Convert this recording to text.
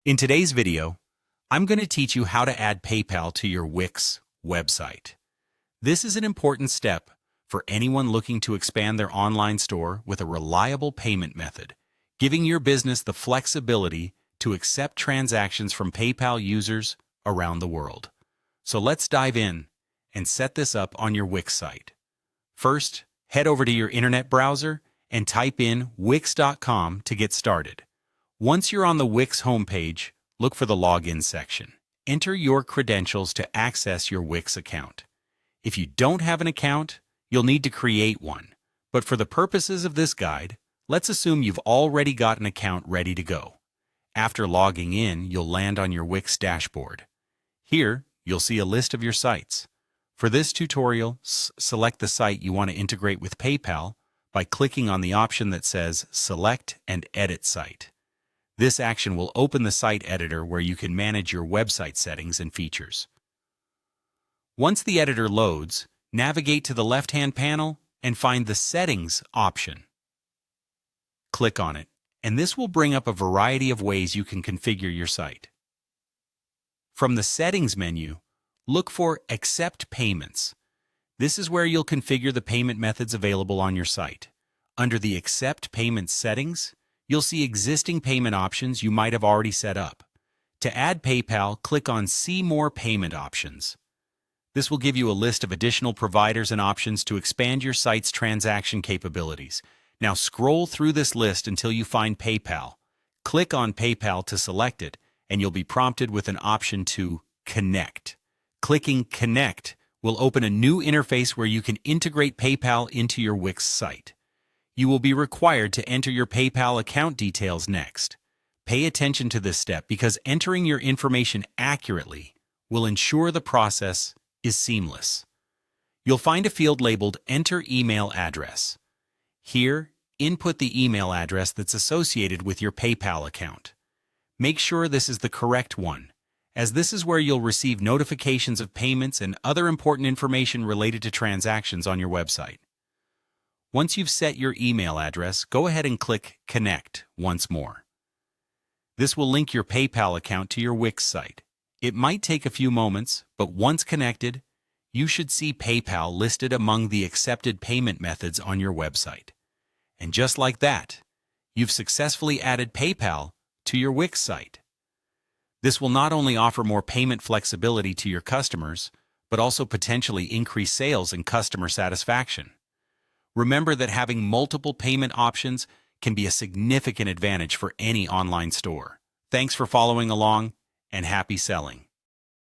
In today's video, I'm going to teach you how to add PayPal to your Wix website. This is an important step for anyone looking to expand their online store with a reliable payment method, giving your business the flexibility to accept transactions from PayPal users around the world. So let's dive in and set this up on your Wix site. First, head over to your internet browser and type in wix.com to get started. Once you're on the Wix homepage, look for the Login section. Enter your credentials to access your Wix account. If you don't have an account, you'll need to create one. But for the purposes of this guide, let's assume you've already got an account ready to go. After logging in, you'll land on your Wix dashboard. Here, you'll see a list of your sites. For this tutorial, select the site you want to integrate with PayPal by clicking on the option that says Select and Edit Site. This action will open the site editor where you can manage your website settings and features. Once the editor loads, navigate to the left-hand panel and find the Settings option. Click on it, and this will bring up a variety of ways you can configure your site. From the Settings menu, look for Accept Payments. This is where you'll configure the payment methods available on your site. Under the Accept Payments settings, you'll see existing payment options you might have already set up. To add PayPal, click on See More Payment Options. This will give you a list of additional providers and options to expand your site's transaction capabilities. Now scroll through this list until you find PayPal. Click on PayPal to select it, and you'll be prompted with an option to Connect. Clicking Connect will open a new interface where you can integrate PayPal into your Wix site. You will be required to enter your PayPal account details next. Pay attention to this step because entering your information accurately will ensure the process is seamless. You'll find a field labeled Enter Email Address. Here, input the email address that's associated with your PayPal account. Make sure this is the correct one, as this is where you'll receive notifications of payments and other important information related to transactions on your website. Once you've set your email address, go ahead and click Connect once more. This will link your PayPal account to your Wix site. It might take a few moments, but once connected, you should see PayPal listed among the accepted payment methods on your website. And just like that, you've successfully added PayPal to your Wix site. This will not only offer more payment flexibility to your customers, but also potentially increase sales and customer satisfaction. Remember that having multiple payment options can be a significant advantage for any online store. Thanks for following along, and happy selling.